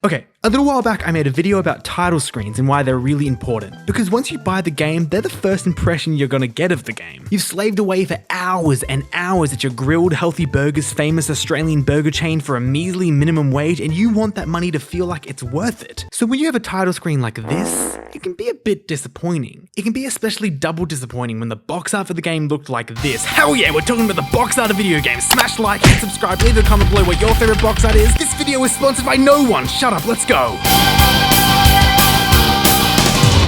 Okay, a little while back I made a video about title screens and why they're really important. Because once you buy the game, they're the first impression you're gonna get of the game. You've slaved away for hours and hours at your grilled healthy burgers famous Australian burger chain for a measly minimum wage, and you want that money to feel like it's worth it. So when you have a title screen like this, it can be a bit disappointing. It can be especially double disappointing when the box art for the game looked like this. Hell yeah, we're talking about the box art of video games. Smash like, hit subscribe, leave a comment below what your favorite box art is. This video is sponsored by no one. Shut up, let's go.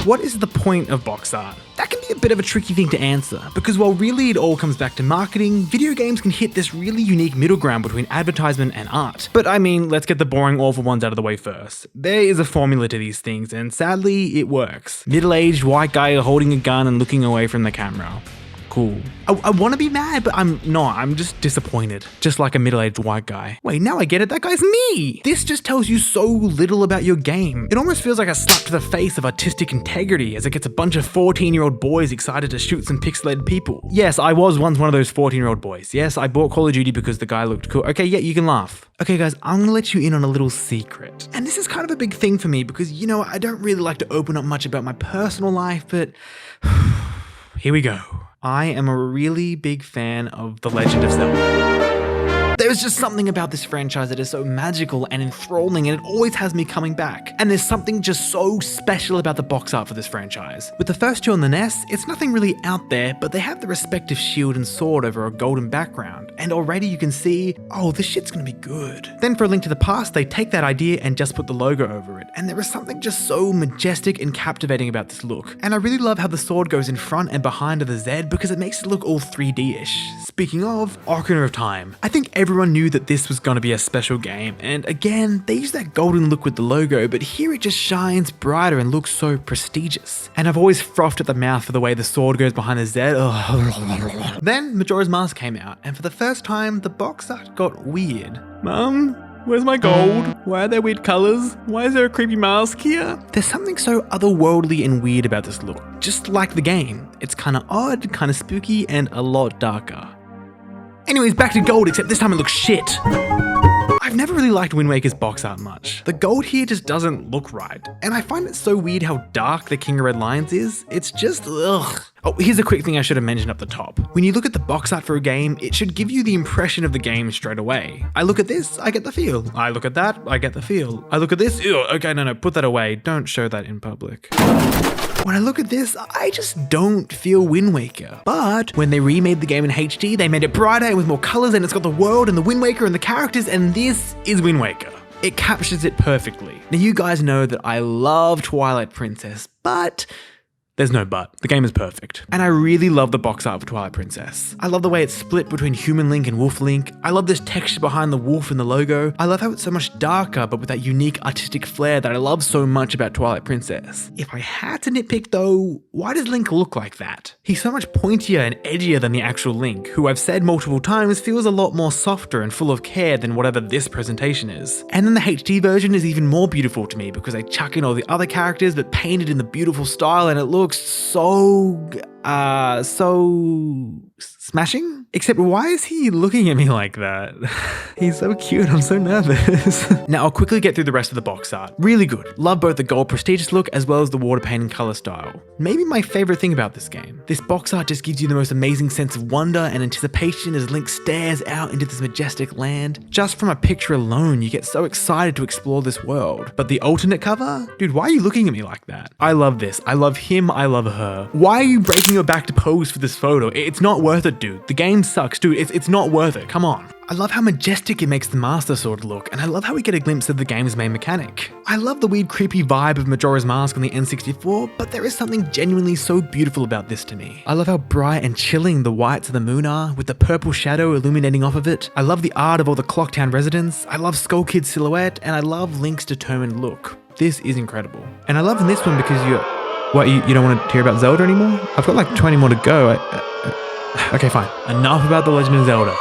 What is the point of box art? That can be a bit of a tricky thing to answer, because while really it all comes back to marketing, video games can hit this really unique middle ground between advertisement and art. But I mean, let's get the boring awful ones out of the way first. There is a formula to these things, and sadly, it works. Middle-aged white guy holding a gun and looking away from the camera. Cool. I want to be mad, but I'm not. I'm just disappointed. Just like a middle-aged white guy. Wait, now I get it. That guy's me. This just tells you so little about your game. It almost feels like a slap to the face of artistic integrity as it gets a bunch of 14-year-old boys excited to shoot some pixelated people. Yes, I was once one of those 14-year-old boys. Yes, I bought Call of Duty because the guy looked cool. Okay, yeah, you can laugh. Okay, guys, I'm gonna let you in on a little secret. And this is kind of a big thing for me because, you know, I don't really like to open up much about my personal life, but here we go. I am a really big fan of The Legend of Zelda. There's just something about this franchise that is so magical and enthralling, and it always has me coming back. And there's something just so special about the box art for this franchise. With the first two on the NES, it's nothing really out there, but they have the respective shield and sword over a golden background. And already you can see, oh, this shit's gonna be good. Then for A Link to the Past, they take that idea and just put the logo over it. And there is something just so majestic and captivating about this look. And I really love how the sword goes in front and behind of the Z because it makes it look all 3D-ish. Speaking of, Ocarina of Time. I think everyone knew that this was going to be a special game, and again, they use that golden look with the logo, but here it just shines brighter and looks so prestigious. And I've always frothed at the mouth for the way the sword goes behind the Z. Then Majora's Mask came out, and for the first time, the box art got weird. Mum? Where's my gold? Why are there weird colors? Why is there a creepy mask here? There's something so otherworldly and weird about this look, just like the game. It's kind of odd, kind of spooky, and a lot darker. Anyways, back to gold, except this time it looks shit. I've never really liked Wind Waker's box art much. The gold here just doesn't look right, and I find it so weird how dark the King of Red Lions is. It's just ugh. Oh, here's a quick thing I should have mentioned up the top. When you look at the box art for a game, it should give you the impression of the game straight away. I look at this, I get the feel. I look at that, I get the feel. I look at this, ew, okay, no, put that away. Don't show that in public. When I look at this, I just don't feel Wind Waker. But when they remade the game in HD, they made it brighter and with more colors, and it's got the world and the Wind Waker and the characters, and this is Wind Waker. It captures it perfectly. Now you guys know that I love Twilight Princess, but there's no but. The game is perfect. And I really love the box art for Twilight Princess. I love the way it's split between Human Link and Wolf Link. I love this texture behind the wolf in the logo. I love how it's so much darker, but with that unique artistic flair that I love so much about Twilight Princess. If I had to nitpick though, why does Link look like that? He's so much pointier and edgier than the actual Link, who I've said multiple times feels a lot more softer and full of care than whatever this presentation is. And then the HD version is even more beautiful to me because they chuck in all the other characters but painted in the beautiful style, and it looks so smashing? Except why is he looking at me like that? He's so cute, I'm so nervous. Now I'll quickly get through the rest of the box art. Really good. Love both the gold prestigious look as well as the water painting color style. Maybe my favorite thing about this game. This box art just gives you the most amazing sense of wonder and anticipation as Link stares out into this majestic land. Just from a picture alone, you get so excited to explore this world. But the alternate cover? Dude, why are you looking at me like that? I love this. I love him. I love her. Why are you breaking your back to pose for this photo? It's not worth it, dude. The game sucks, dude. It's not worth it. Come on. I love how majestic it makes the Master Sword look, and I love how we get a glimpse of the game's main mechanic. I love the weird creepy vibe of Majora's Mask on the N64, but there is something genuinely so beautiful about this to me. I love how bright and chilling the whites of the moon are, with the purple shadow illuminating off of it. I love the art of all the Clocktown residents. I love Skull Kid's silhouette, and I love Link's determined look. This is incredible. And I love in this one because you don't want to hear about Zelda anymore? I've got like 20 more to go. Okay, fine. Enough about The Legend of Zelda.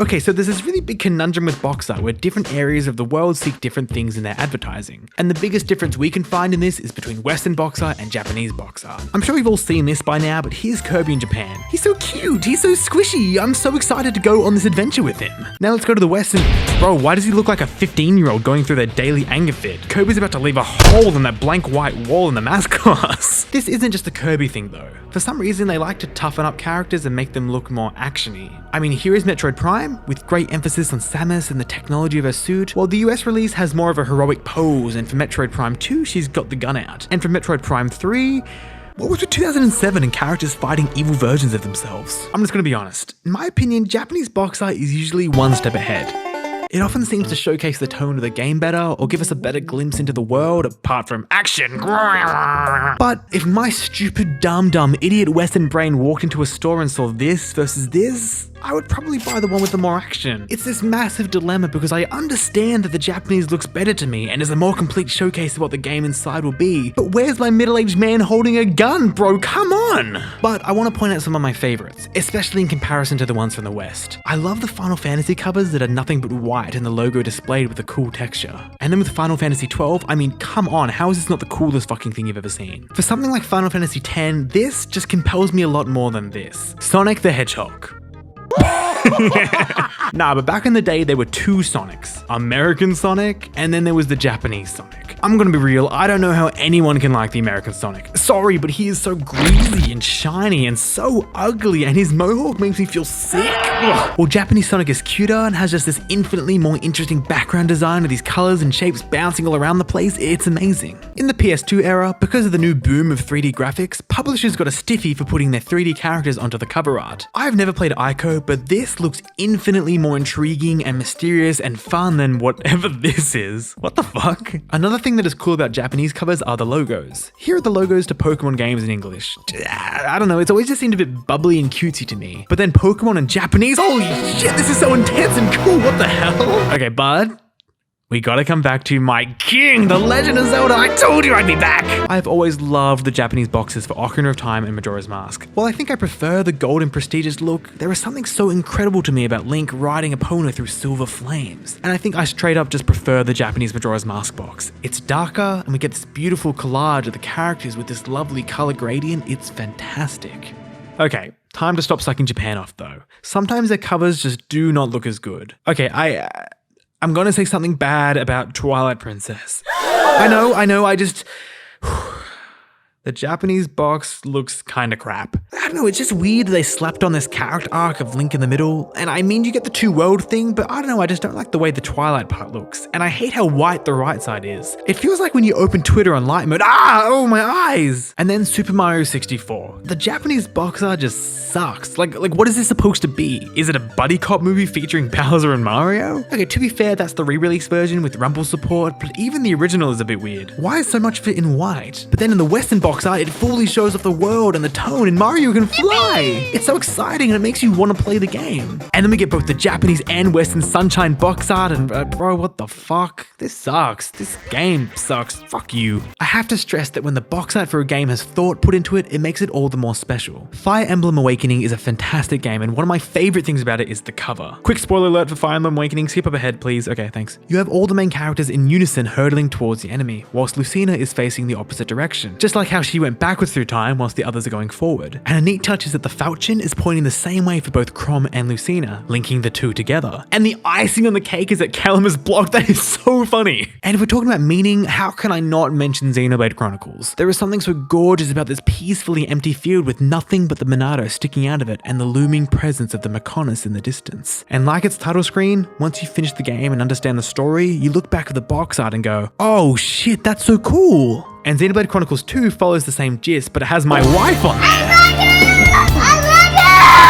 Okay, so there's this really big conundrum with box art where different areas of the world seek different things in their advertising. And the biggest difference we can find in this is between Western box art and Japanese box art. I'm sure you've all seen this by now, but here's Kirby in Japan. He's so cute, he's so squishy, I'm so excited to go on this adventure with him. Now let's go to the West and... Bro, why does he look like a 15-year-old going through their daily anger fit? Kirby's about to leave a hole in that blank white wall in the math class. This isn't just a Kirby thing though. For some reason, they like to toughen up characters and make them look more actiony. I mean, here is Metroid Prime, with great emphasis on Samus and the technology of her suit, while the US release has more of a heroic pose, and for Metroid Prime 2, she's got the gun out. And for Metroid Prime 3, what was with 2007 and characters fighting evil versions of themselves? I'm just gonna be honest. In my opinion, Japanese box art is usually one step ahead. It often seems to showcase the tone of the game better or give us a better glimpse into the world apart from action. But if my stupid dumb idiot Western brain walked into a store and saw this versus this, I would probably buy the one with the more action. It's this massive dilemma because I understand that the Japanese looks better to me and is a more complete showcase of what the game inside will be. But where's my middle-aged man holding a gun, bro? Come on! But I want to point out some of my favorites, especially in comparison to the ones from the West. I love the Final Fantasy covers that are nothing but white and the logo displayed with a cool texture. And then with Final Fantasy XII, I mean, come on, how is this not the coolest fucking thing you've ever seen? For something like Final Fantasy X, this just compels me a lot more than this. Sonic the Hedgehog. Nah, but back in the day, there were two Sonics. American Sonic, and then there was the Japanese Sonic. I'm gonna be real, I don't know how anyone can like the American Sonic. Sorry, but he is so greasy and shiny and so ugly, and his mohawk makes me feel sick. Ugh. Well, Japanese Sonic is cuter and has just this infinitely more interesting background design of these colors and shapes bouncing all around the place. It's amazing. In the PS2 era, because of the new boom of 3D graphics, publishers got a stiffy for putting their 3D characters onto the cover art. I've never played Ico, but this looks infinitely more intriguing and mysterious and fun than whatever this is. What the fuck? Another thing that is cool about Japanese covers are the logos. Here are the logos to Pokemon games in English. I don't know, it's always just seemed a bit bubbly and cutesy to me. But then Pokemon in Japanese, holy shit, this is so intense and cool, what the hell? Okay, bud. We gotta come back to my king, The Legend of Zelda. I told you I'd be back! I've always loved the Japanese boxes for Ocarina of Time and Majora's Mask. While I think I prefer the gold and prestigious look, there is something so incredible to me about Link riding Epona through silver flames. And I think I straight up just prefer the Japanese Majora's Mask box. It's darker, and we get this beautiful collage of the characters with this lovely color gradient. It's fantastic. Okay, time to stop sucking Japan off though. Sometimes their covers just do not look as good. Okay, I'm gonna say something bad about Twilight Princess. I know, I just... The Japanese box looks kinda crap. I don't know, it's just weird they slapped on this character arc of Link in the middle. And I mean, you get the two world thing, but I don't know, I just don't like the way the Twilight part looks. And I hate how white the right side is. It feels like when you open Twitter on light mode, oh my eyes! And then Super Mario 64. The Japanese box art just sucks. Like what is this supposed to be? Is it a buddy cop movie featuring Bowser and Mario? Okay, to be fair, that's the re-release version with Rumble support, but even the original is a bit weird. Why is so much of it in white? But then in the Western box art, it fully shows off the world and the tone, and Mario can fly! It's so exciting and it makes you want to play the game. And then we get both the Japanese and Western Sunshine box art, and bro, what the fuck? This sucks. This game sucks. Fuck you. I have to stress that when the box art for a game has thought put into it, it makes it all the more special. Fire Emblem Awakening is a fantastic game, and one of my favorite things about it is the cover. Quick spoiler alert for Fire Emblem Awakening, skip up ahead please. Okay, thanks. You have all the main characters in unison hurtling towards the enemy, whilst Lucina is facing the opposite direction. Just like how she went backwards through time whilst the others are going forward. And a neat touch is that the falchion is pointing the same way for both Chrom and Lucina, linking the two together. And the icing on the cake is that Callum is blocked. That is so funny. And if we're talking about meaning, how can I not mention Xenoblade Chronicles? There is something so gorgeous about this peacefully empty field with nothing but the Monado sticking out of it and the looming presence of the Mechonis in the distance. And like its title screen, once you finish the game and understand the story, you look back at the box art and go, oh shit, that's so cool. And Xenoblade Chronicles 2 follows the same gist, but it has my wife on there.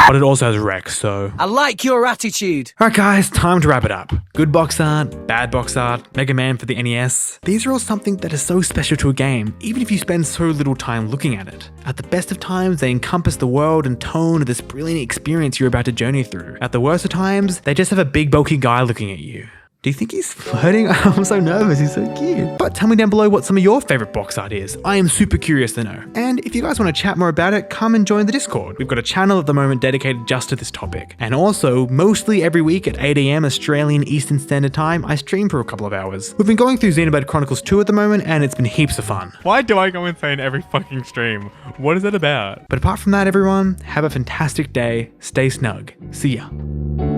But it also has Rex, so... I like your attitude. Alright guys, time to wrap it up. Good box art, bad box art, Mega Man for the NES. These are all something that is so special to a game, even if you spend so little time looking at it. At the best of times, they encompass the world and tone of this brilliant experience you're about to journey through. At the worst of times, they just have a big bulky guy looking at you. Do you think he's flirting? I'm so nervous, he's so cute. But tell me down below what some of your favorite box art is. I am super curious to know. And if you guys want to chat more about it, come and join the Discord. We've got a channel at the moment dedicated just to this topic. And also, mostly every week at 8 AM Australian Eastern Standard Time, I stream for a couple of hours. We've been going through Xenoblade Chronicles 2 at the moment, and it's been heaps of fun. Why do I go insane every fucking stream? What is it about? But apart from that, everyone, have a fantastic day, stay snug. See ya.